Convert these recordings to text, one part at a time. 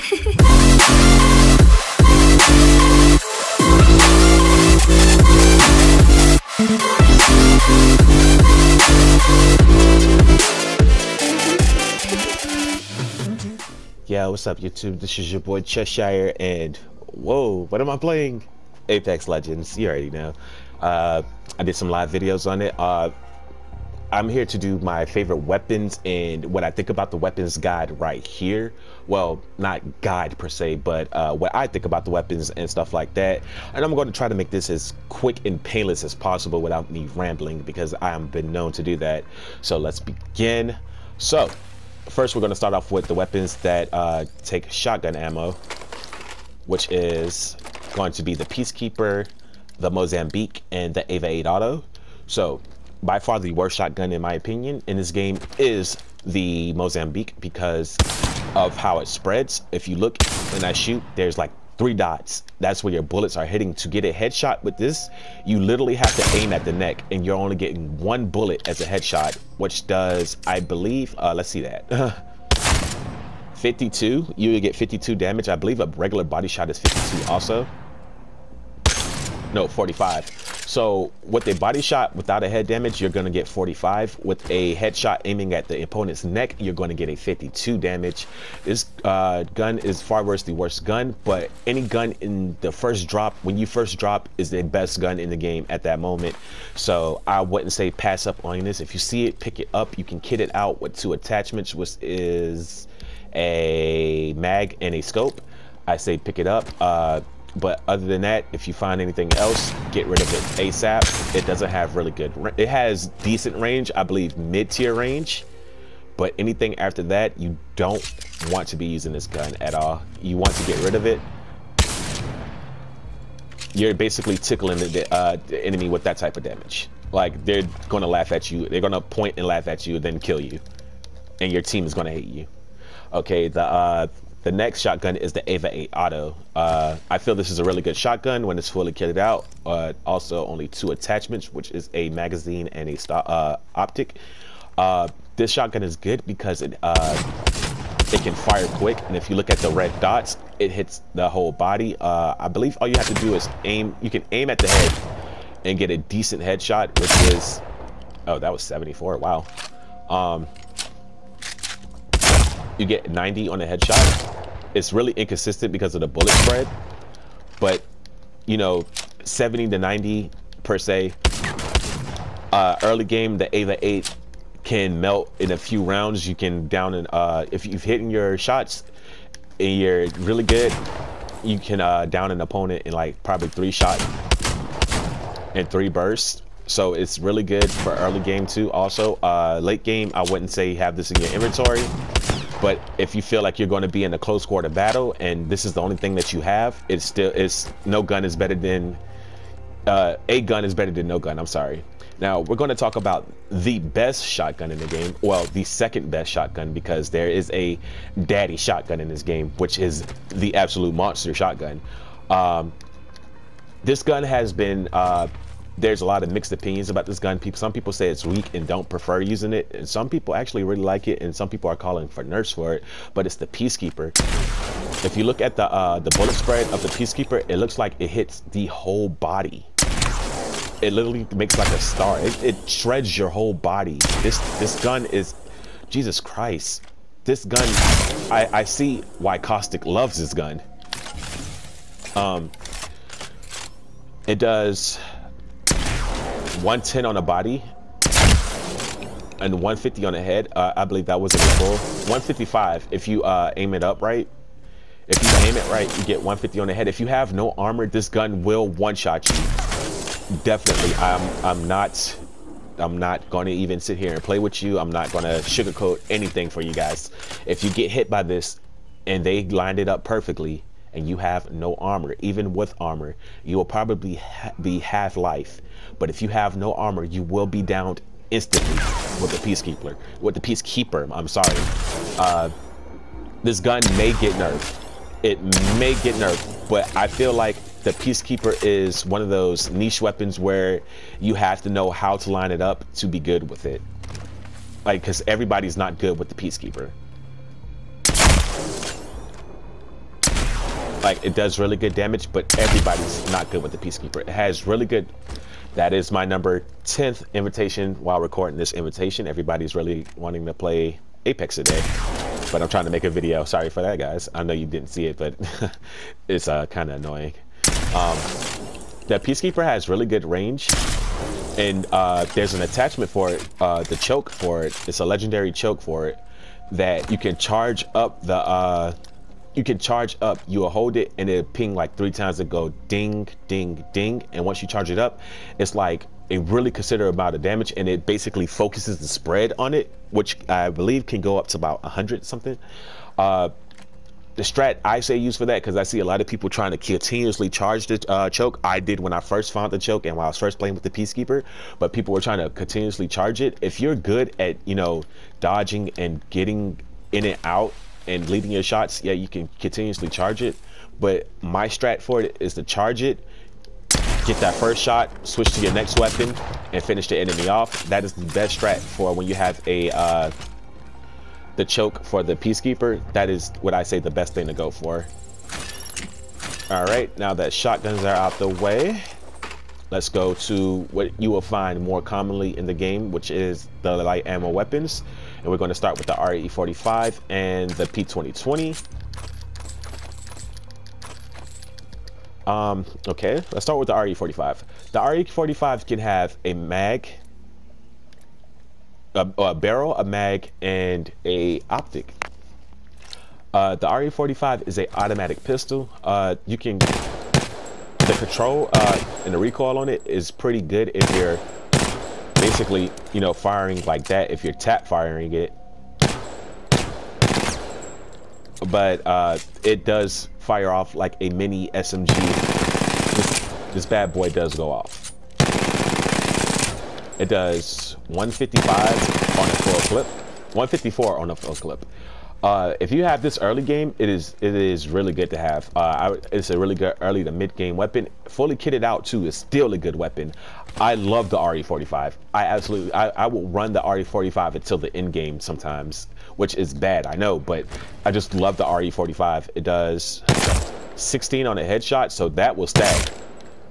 Yeah, what's up YouTube? This is your boy Cheshire, and whoa, what am I playing? Apex Legends, you already know. I did some live videos on it. I'm here to do my favorite weapons and what I think about the weapons guide right here. Well, not guide per se, but what I think about the weapons and stuff like that. And I'm going to try to make this as quick and painless as possible without me rambling, because I have been known to do that. So let's begin. So first, we're going to start off with the weapons that take shotgun ammo, which is going to be the Peacekeeper, the Mozambique, and the Ava 8 Auto. So by far the worst shotgun, in my opinion, in this game is the Mozambique because of how it spreads. If you look when I shoot, there's like 3 dots. That's where your bullets are hitting. To get a headshot with this, you literally have to aim at the neck, and you're only getting 1 bullet as a headshot, which does, I believe, let's see that. 52. You get 52 damage. I believe a regular body shot is 52 also. No, 45. So with a body shot without a head damage, you're going to get 45. With a headshot aiming at the opponent's neck, you're going to get a 52 damage. This gun is far worse the worst gun, but any gun in the first drop, when you first drop, is the best gun in the game at that moment. So I wouldn't say pass up on this. If you see it, pick it up. You can kit it out with 2 attachments, which is a mag and a scope. I say pick it up. But other than that, if you find anything else, get rid of it ASAP. It doesn't have really good, it has decent range, I believe mid-tier range, but anything after that, you don't want to be using this gun at all. You want to get rid of it. You're basically tickling the enemy with that type of damage. Like, they're going to laugh at you. They're going to point and laugh at you, then kill you. And your team is going to hate you. Okay, the next shotgun is the Ava 8 Auto. I feel this is a really good shotgun when it's fully kitted out. Also only 2 attachments, which is a magazine and a optic. This shotgun is good because it can fire quick, and if you look at the red dots, it hits the whole body. I believe all you have to do is aim. You can aim at the head and get a decent headshot, which is, oh, that was 74. Wow. You get 90 on a headshot. It's really inconsistent because of the bullet spread, but you know, 70 to 90 per se. Early game, the Ava 8 can melt in a few rounds. You can down in if you've hit your shots and you're really good, you can down an opponent in like probably 3 shots and 3 bursts. So it's really good for early game too. Also, late game, I wouldn't say have this in your inventory. But if you feel like you're going to be in a close quarter battle and this is the only thing that you have, no gun is better than a gun is better than no gun. I'm sorry. Now we're going to talk about the best shotgun in the game. Well, the second best shotgun, because there is a daddy shotgun in this game, which is the absolute monster shotgun. This gun has been there's a lot of mixed opinions about this gun. Some people say it's weak and don't prefer using it, and some people actually really like it, and some people are calling for nerfs for it. But it's the Peacekeeper. If you look at the bullet spread of the Peacekeeper, it looks like it hits the whole body. It literally makes like a star. It shreds your whole body. This gun is, Jesus Christ. This gun, I see why Caustic loves this gun. It does 110 on the body and 150 on the head. I believe that was in the full. 155 if you aim it up right. If you aim it right, you get 150 on the head. If you have no armor, this gun will one-shot you. Definitely. I'm not going to even sit here and play with you. I'm not going to sugarcoat anything for you guys. If you get hit by this and they lined it up perfectly and you have no armor, even with armor, you will probably be half life. But if you have no armor, you will be downed instantly with the Peacekeeper. I'm sorry. This gun may get nerfed. It may get nerfed, but I feel like the Peacekeeper is one of those niche weapons where you have to know how to line it up to be good with it. Like, because everybody's not good with the Peacekeeper. Like, it does really good damage, but everybody's not good with the Peacekeeper. It has really good. That is my number 10th invitation while recording this invitation. Everybody's really wanting to play Apex today, but I'm trying to make a video. Sorry for that, guys. I know you didn't see it, but it's kind of annoying. The Peacekeeper has really good range, and there's an attachment for it, the choke for it. It's a legendary choke for it that you can charge up the you will hold it and it'll ping like 3 times and go ding, ding, ding. And once you charge it up, it's like a really considerable amount of damage, and it basically focuses the spread on it, which I believe can go up to about 100 something. The strat I say use for that, because I see a lot of people trying to continuously charge the choke. I did when I first found the choke and while I was first playing with the Peacekeeper, but people were trying to continuously charge it. If you're good at, you know, dodging and getting in and out and leading your shots, yeah, you can continuously charge it. But my strat for it is to charge it, get that first shot, switch to your next weapon, and finish the enemy off. That is the best strat for when you have a the choke for the Peacekeeper. That is what I say the best thing to go for. All right, now that shotguns are out the way, let's go to what you will find more commonly in the game, which is the light ammo weapons. And we're going to start with the RE45 and the P2020. Okay, let's start with the RE45. The RE45 can have a mag, a barrel, a mag, and a optic. The RE45 is a automatic pistol. You can, the control and the recoil on it is pretty good if you're basically, you know, firing like that, if you're tap firing it. But it does fire off like a mini SMG. This bad boy does go off. It does 155 on a full clip, 154 on a full clip. If you have this early game, it is really good to have. It's a really good early to mid game weapon. Fully kitted out too is still a good weapon. I love the RE45. I will run the RE45 until the end game sometimes, which is bad, I know, but I just love the RE45. It does 16 on a headshot, so that will stack.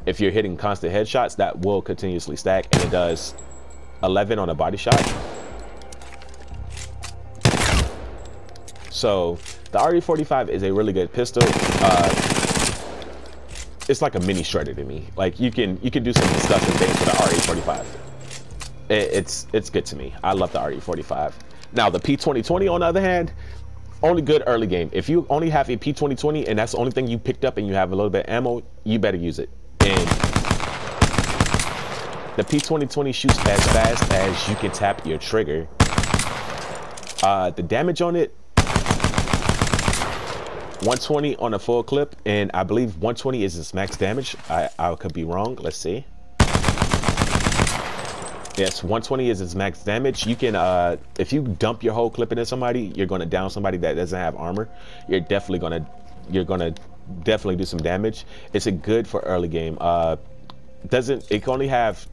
If you're hitting constant headshots, that will continuously stack, and it does 11 on a body shot. So the RE45 is a really good pistol. It's like a mini shredder to me. Like you can do some disgusting things with the RE45. It's good to me. I love the RE45. Now the P2020 on the other hand, only good early game. If you only have a P2020 and that's the only thing you picked up and you have a little bit of ammo, you better use it. And the P2020 shoots as fast as you can tap your trigger. The damage on it, 120 on a full clip, and I believe 120 is its max damage. I could be wrong. Let's see. Yes, 120 is its max damage. You can, if you dump your whole clip into somebody, you're going to down somebody that doesn't have armor. You're gonna definitely do some damage. It's a good for early game. It can only have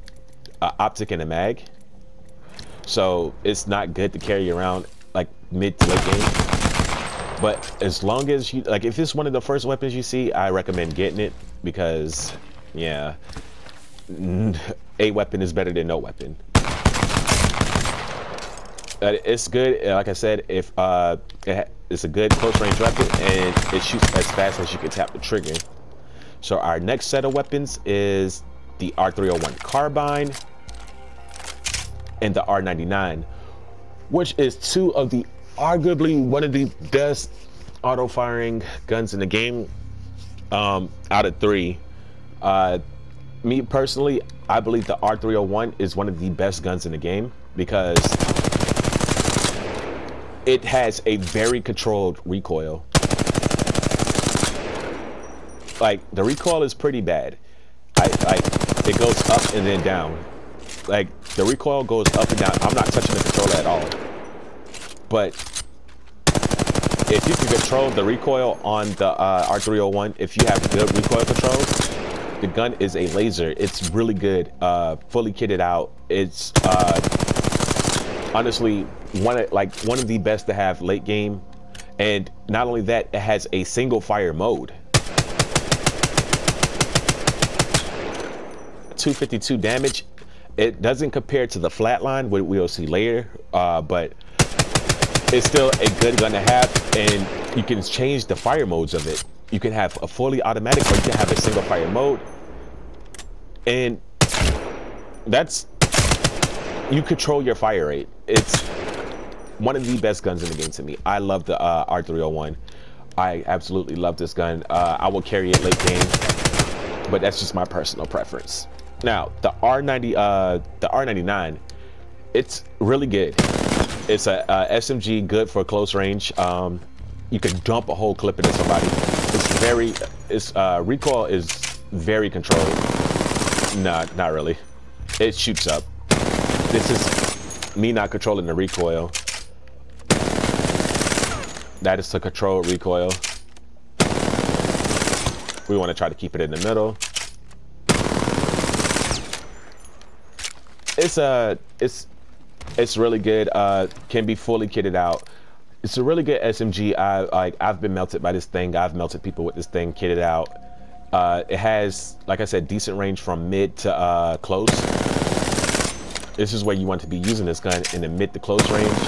an optic and a mag, so it's not good to carry around like mid to late game. But as long as you, like, if it's one of the first weapons you see, I recommend getting it, because yeah, a weapon is better than no weapon. It's good, like I said, if it's a good close range weapon and it shoots as fast as you can tap the trigger. So our next set of weapons is the R301 carbine and the R99, which is two of the arguably one of the best auto firing guns in the game out of 3. Me personally, I believe the R301 is one of the best guns in the game because it has a very controlled recoil. Like, the recoil is pretty bad. It goes up and then down. Like, the recoil goes up and down. I'm not touching the controller at all. But if you can control the recoil on the R301, if you have good recoil control, the gun is a laser. It's really good, fully kitted out. It's honestly one of the best to have late game. And not only that, it has a single fire mode. 252 damage. It doesn't compare to the flatline, what we'll see later, but it's still a good gun to have, and you can change the fire modes of it. You can have a fully automatic, or you can have a single fire mode, and you control your fire rate. It's one of the best guns in the game to me. I love the R301. I absolutely love this gun. I will carry it late game, but that's just my personal preference. Now, the R99, it's really good. It's a SMG, good for close range. You can dump a whole clip into somebody. Its recoil is very controlled. Nah, not really. It shoots up. This is me not controlling the recoil. That is to control recoil. We want to try to keep it in the middle. It's really good. Can be fully kitted out. It's a really good SMG. I've been melted by this thing. I've melted people with this thing kitted out. It has, like I said, decent range from mid to close. This is where you want to be using this gun, in the mid to close range.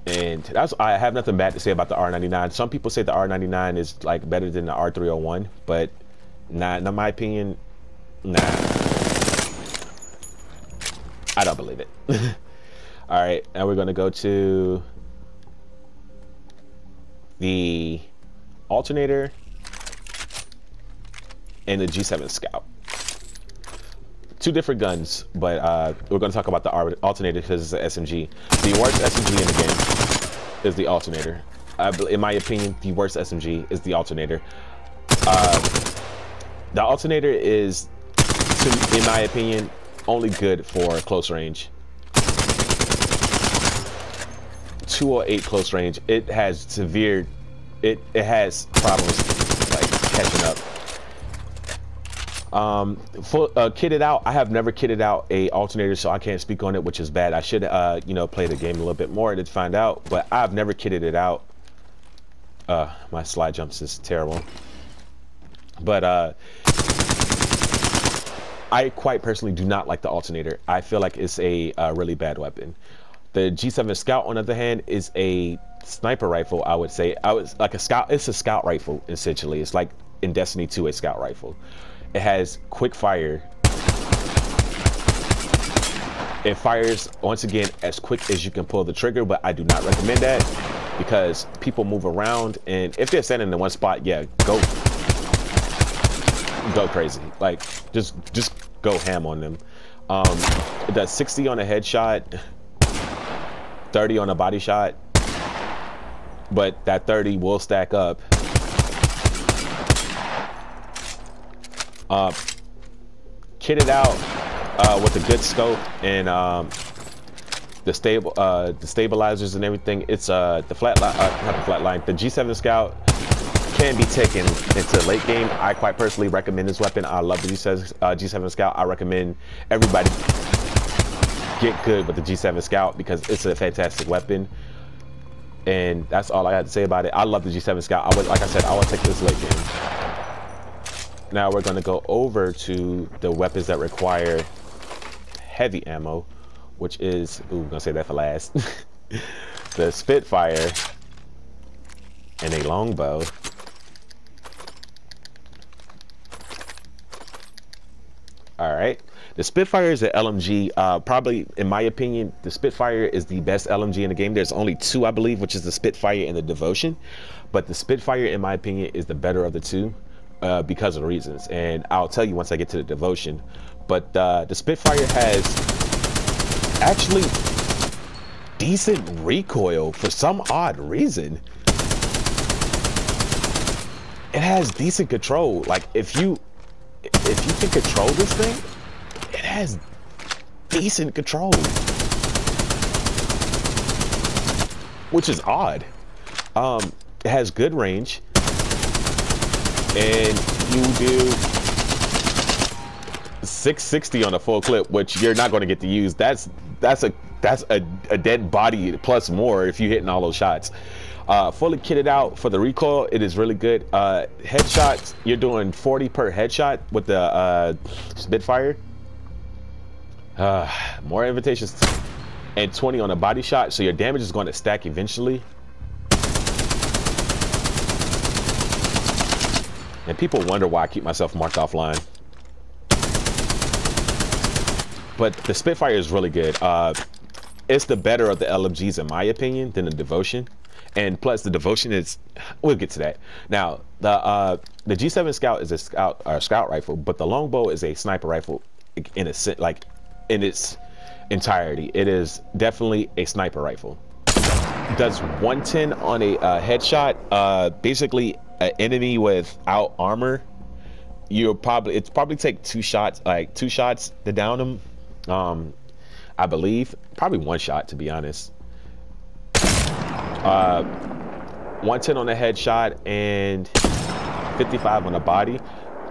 And I have nothing bad to say about the R99. Some people say the R99 is like better than the R301, but nah, in my opinion, nah. I don't believe it. All right, now we're gonna go to the alternator and the G7 Scout. Two different guns, but we're gonna talk about the alternator because it's an SMG. The worst SMG in the game is the alternator. In my opinion, the worst SMG is the alternator. The alternator is, in my opinion, only good for close range. 208 close range. It has severe. It has problems like catching up. Kitted out. I have never kitted out a alternator, so I can't speak on it, which is bad. I should play the game a little bit more to find out, but I've never kitted it out. My slide jumps is terrible, but I quite personally do not like the alternator. I feel like it's a really bad weapon. The G7 Scout, on the other hand, is a sniper rifle. I would say like a scout. It's a scout rifle essentially. It's like in Destiny 2, a scout rifle. It has quick fire. It fires, once again, as quick as you can pull the trigger, but I do not recommend that because people move around, and if they're standing in one spot, yeah, go crazy. Like, just go ham on them. It does 60 on a headshot, 30 on a body shot, but that 30 will stack up. Kitted out with a good scope and the stabilizers and everything. It's the flatline. The G7 Scout can be taken into late game. I quite personally recommend this weapon. I love the G7 Scout. I recommend everybody get good with the G7 Scout because it's a fantastic weapon. And that's all I had to say about it. I love the G7 Scout. Like I said, I would take this late game. Now we're going to go over to the weapons that require heavy ammo, which is, ooh, I'm going to say that for last. The Spitfire and a longbow. All right. The Spitfire is an LMG. Probably, in my opinion, the Spitfire is the best LMG in the game. There's only two, I believe, which is the Spitfire and the Devotion. But the Spitfire, in my opinion, is the better of the two. Because of reasons, and I'll tell you once I get to the Devotion. But the Spitfire has actually decent recoil for some odd reason. It has decent control. Like if you can control this thing, it has decent control, which is odd. It has good range. And you do 660 on a full clip, which you're not going to get to use. That's a dead body plus more if you're hitting all those shots. Fully kitted out for the recoil, it is really good. Headshots, you're doing 40 per headshot with the Spitfire. More invitations and 20 on a body shot, so your damage is going to stack eventually. And people wonder why I keep myself marked offline. But the Spitfire is really good. It's the better of the LMGs in my opinion than the Devotion. And plus the Devotion is, we'll get to that. Now, the G7 Scout is a scout rifle, but the longbow is a sniper rifle in a like in its entirety. It is definitely a sniper rifle. Does 110 on a headshot. Basically, an enemy without armor, it's probably take two shots to down them. I believe probably one shot, to be honest. 110 on the headshot and 55 on the body.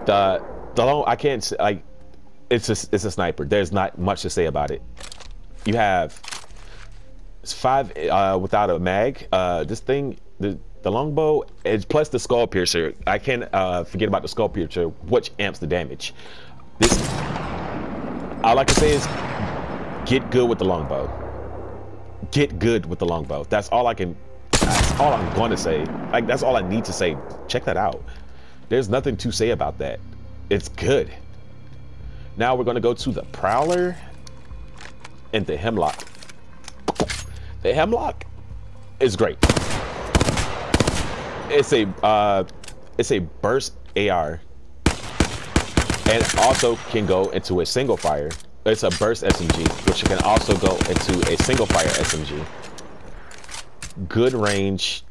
The long, I can't say, like, it's a sniper. There's not much to say about it. You have 5 without a mag. This thing, the longbow, is plus the skull piercer. I can't forget about the skull piercer, which amps the damage. This, all I can say is get good with the longbow. Get good with the longbow. That's all I'm going to say. Like, that's all I need to say. Check that out. There's nothing to say about that. It's good. Now we're going to go to the Prowler and the Hemlock. The Hemlock is great. It's a burst AR, and also can go into a single fire. It's a burst SMG, which can also go into a single fire SMG. Good range.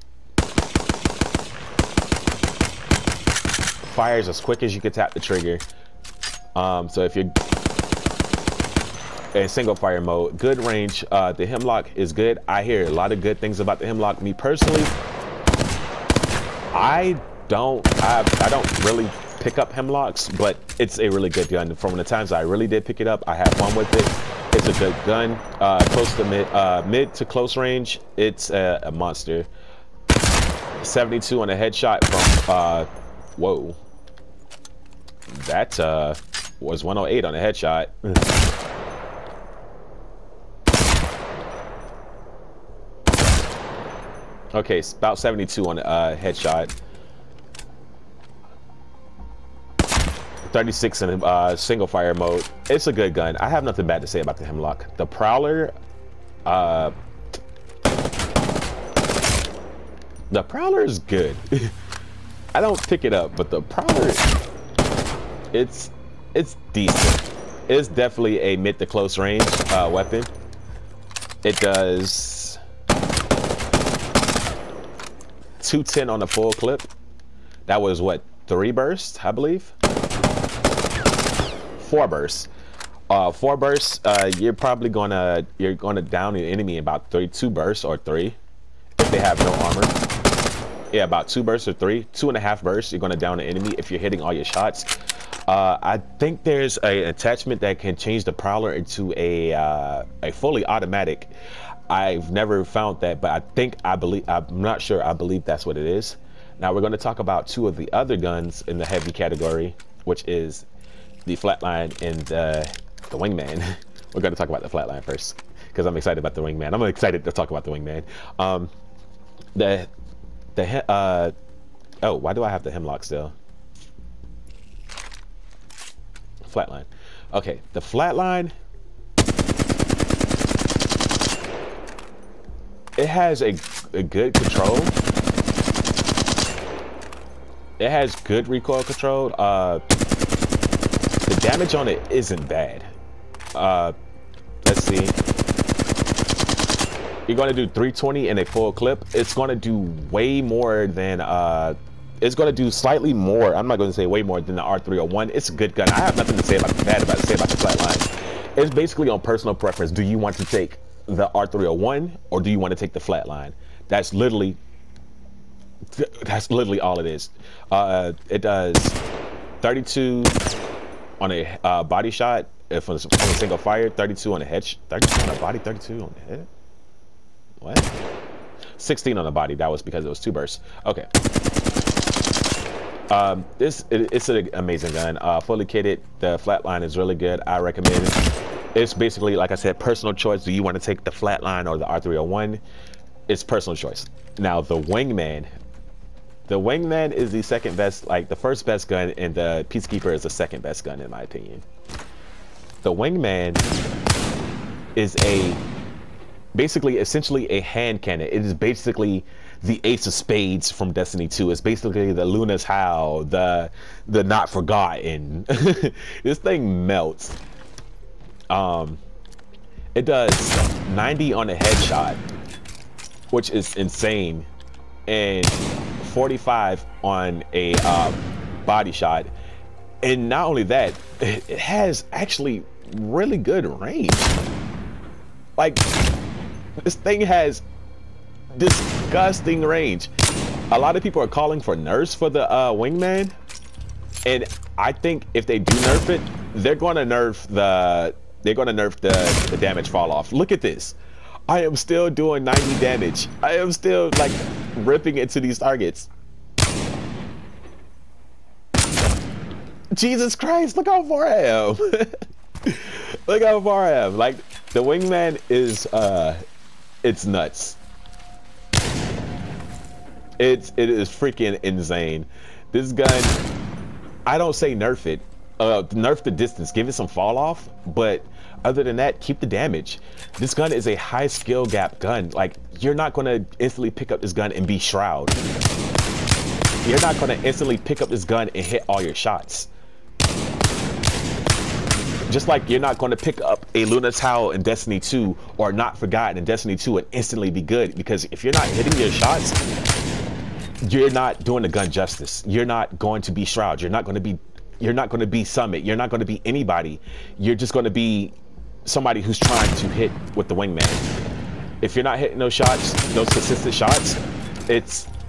Fires as quick as you can tap the trigger. So if you're in single fire mode, good range. The Hemlock is good. I hear a lot of good things about the Hemlock. Me personally, I don't really pick up Hemlocks, but it's a really good gun. From the times I really did pick it up, I had fun with it. It's a good gun. Close to mid to close range, it's a monster. 72 on a headshot from whoa, that was 108 on a headshot. Okay, it's about 72 on a headshot. 36 in single fire mode. It's a good gun. I have nothing bad to say about the Hemlock. The Prowler, is good. I don't pick it up, but the Prowler, it's decent. It's definitely a mid to close range weapon. It does 210 on the full clip. That was what, 3 bursts, I believe. 4 bursts. 4 bursts. You're probably gonna down the enemy in about 32 bursts or 3 if they have no armor. Yeah, about 2 bursts or 3, 2.5 bursts. You're gonna down the enemy if you're hitting all your shots. I think there's an attachment that can change the Prowler into a fully automatic. I've never found that, but I'm not sure. I believe that's what it is. Now we're going to talk about 2 of the other guns in the heavy category, which is the Flatline and the Wingman. We're going to talk about the Flatline first because I'm excited about the Wingman. I'm excited to talk about the Wingman. Oh, why do I have the Hemlock still? Flatline. Okay, the Flatline, it has a good control. It has good recoil control. The damage on it isn't bad. Let's see. You're going to do 320 in a full clip. It's going to do way more than it's going to do slightly more. I'm not going to say way more than the R301. It's a good gun. I have nothing to say about the Flatline. It's basically on personal preference. Do you want to take the R301 or do you want to take the Flatline? That's literally all it is. It does 32 on a body shot if on a single fire, 32 on a head, 32 on a body, 32 on the head. What? 16 on the body. That was because it was 2 bursts. Okay. It's an amazing gun. Fully kitted. The flatline is really good. I recommend it. It's basically, like I said, personal choice. Do you want to take the flatline or the R301? It's personal choice. Now, the Wingman. The Wingman is the second best, like the first best gun, and the Peacekeeper is the second best gun, in my opinion. The Wingman is essentially a hand cannon. It is basically the Ace of Spades from Destiny 2. It's basically the Luna's Howl, the Not Forgotten. This thing melts. It does 90 on a headshot, which is insane, and 45 on a body shot. And not only that, it has actually really good range. Like, this thing has disgusting range. A lot of people are calling for nerfs for the Wingman, and I think if they do nerf it, they're going to nerf the damage fall off. Look at this. I am still doing 90 damage. I am still like ripping into these targets. Jesus Christ, look how far I am. Look how far I am. Like, the Wingman is it's nuts. It is freaking insane. This gun, I don't say nerf it. Nerf the distance, give it some fall off, but other than that, keep the damage. This gun is a high skill gap gun. Like, you're not gonna instantly pick up this gun and be Shroud. You're not gonna instantly pick up this gun and hit all your shots. Just like you're not gonna pick up a Luna's Howl in Destiny 2 or Not Forgotten in Destiny 2 and instantly be good, because if you're not hitting your shots, you're not doing the gun justice. You're not going to be Shroud. You're not going to be Summit. You're not going to be anybody. You're just going to be somebody who's trying to hit with the Wingman. If you're not hitting those shots, those consistent shots,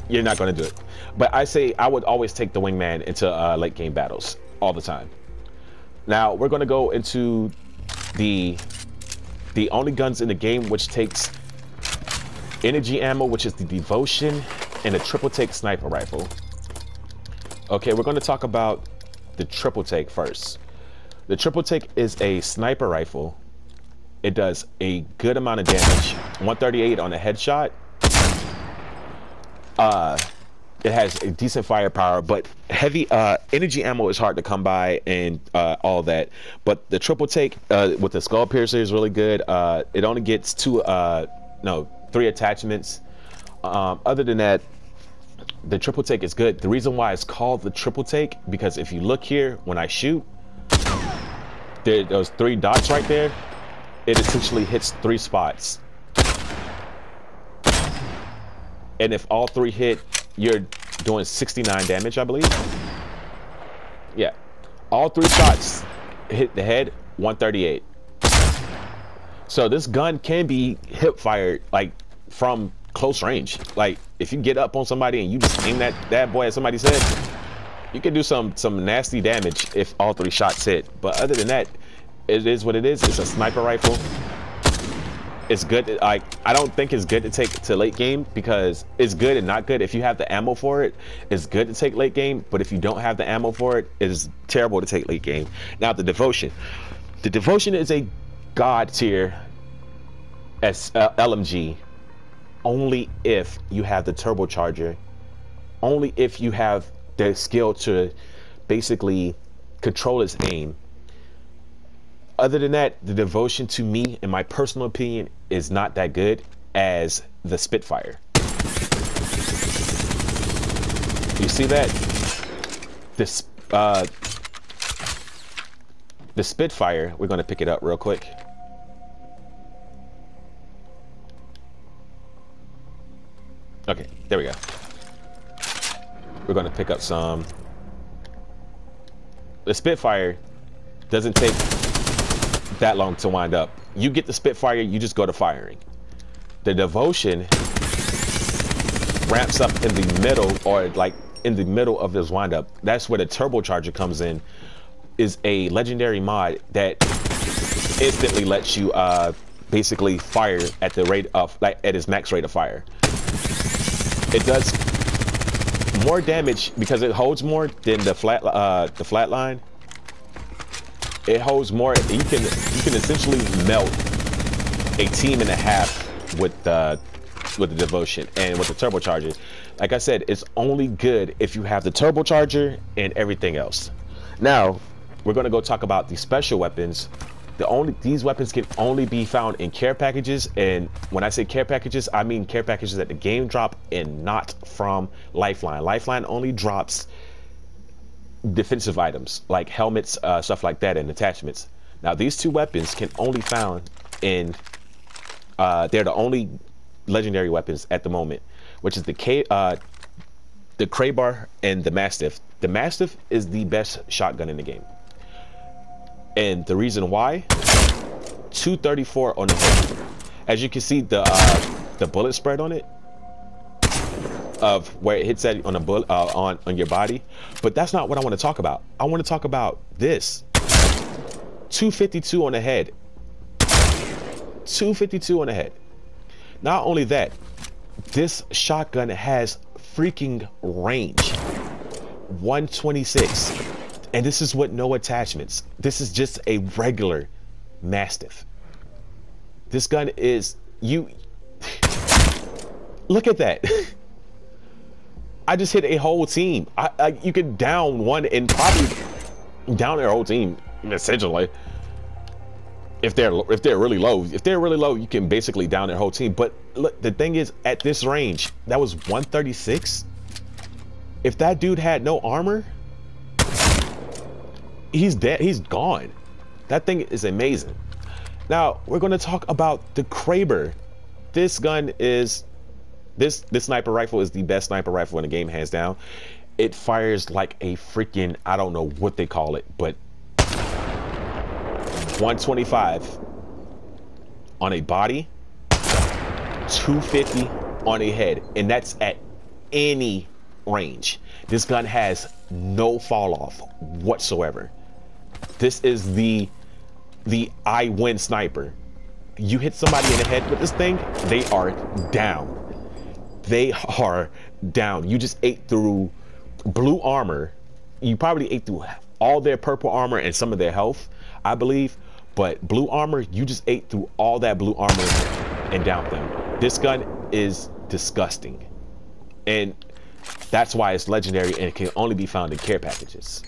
you're not going to do it. But I would always take the Wingman into late game battles all the time. Now we're going to go into the only guns in the game which takes energy ammo, which is the Devotion and a triple take sniper rifle. Okay, we're going to talk about the triple take first. The triple take is a sniper rifle. It does a good amount of damage. 138 on a headshot. It has a decent firepower, but heavy energy ammo is hard to come by, and all that. But the triple take with the skull piercer is really good. It only gets 3 attachments. Other than that, the triple take is good. The reason why it's called the triple take, because if you look here, when I shoot, those 3 dots right there, it essentially hits 3 spots. And if all 3 hit, you're doing 69 damage, I believe. Yeah, all 3 shots hit the head, 138. So this gun can be hip fired, like, from close range. Like, if you get up on somebody and you just aim that boy at somebody's head, you can do some nasty damage if all 3 shots hit. But other than that, it is what it is. It's a sniper rifle. It's good. Like, I don't think it's good to take to late game, because it's good and not good. If you have the ammo for it, it's good to take late game. But if you don't have the ammo for it, it is terrible to take late game. Now, the Devotion. The Devotion is a god tier as LMG. Only if you have the turbocharger, only if you have the skill to basically control its aim. Other than that, the Devotion, to me, in my personal opinion, is not that good as the Spitfire. You see that? The Spitfire, we're going to pick it up real quick. Okay, there we go. We're going to pick up some. The Spitfire doesn't take that long to wind up. You get the Spitfire, you just go to firing. The Devotion ramps up in the middle, or like in the middle of this wind up. That's where the turbocharger comes in. Is a legendary mod that instantly lets you basically fire at the rate of, like, at its max rate of fire. It does more damage because it holds more than the flat line. It holds more. You can essentially melt a team and a half with the devotion and with the turbocharger. Like I said, it's only good if you have the turbocharger and everything else. Now we're going to go talk about the special weapons. These weapons can only be found in care packages, and when I say care packages, I mean care packages that the game drop and not from Lifeline. Lifeline only drops defensive items like helmets, stuff like that, and attachments. Now these two weapons can only found in they're the only legendary weapons at the moment, which is the Craybar and the Mastiff. The Mastiff is the best shotgun in the game, and the reason why, 234 on the head. As you can see, the bullet spread on it, of where it hits at on a bullet on your body. But that's not what I want to talk about. I want to talk about this 252 on the head. 252 on the head. Not only that, this shotgun has freaking range, 126, and this is with no attachments. This is just a regular Mastiff. This gun is, look at that. I just hit a whole team. You could down one and probably down their whole team, essentially. If they're really low, you can basically down their whole team. But look, the thing is, at this range, that was 136. If that dude had no armor, he's dead. He's gone. That thing is amazing. Now we're going to talk about the Kraber. This gun is this sniper rifle is the best sniper rifle in the game, hands down. It fires like a freaking, I don't know what they call it, but 125 on a body, 250 on a head, and that's at any range. This gun has no fall off whatsoever. This is the I win sniper. You hit somebody in the head with this thing, they are down. They are down. You just ate through blue armor. You probably ate through all their purple armor and some of their health, I believe. But blue armor, you just ate through all that blue armor and downed them. This gun is disgusting. And that's why it's legendary and it can only be found in care packages.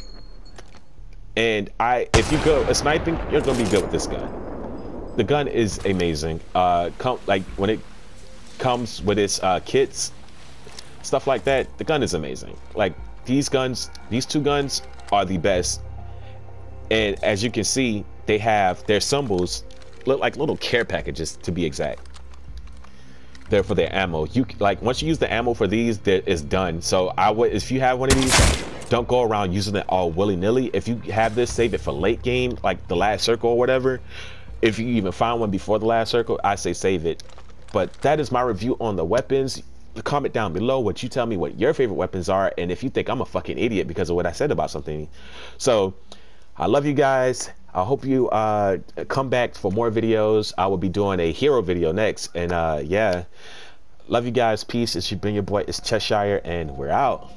And if you go sniping, you're gonna be good with this gun. The gun is amazing. Like when it comes with its kits, stuff like that, the gun is amazing. Like these two guns are the best. And as you can see, they have their symbols look like little care packages, to be exact. They're for their ammo. Once you use the ammo for these, it's done. So if you have one of these, don't go around using it all willy-nilly. If you have this, save it for late game, like the last circle or whatever. If you even find one before the last circle, I say save it. But that is my review on the weapons. Comment down below what you tell me what your favorite weapons are, and if you think I'm a fucking idiot because of what I said about something. So I love you guys. I hope you come back for more videos. I will be doing a hero video next, and yeah, love you guys. Peace. It's been your boy, it's Cheshire, and we're out.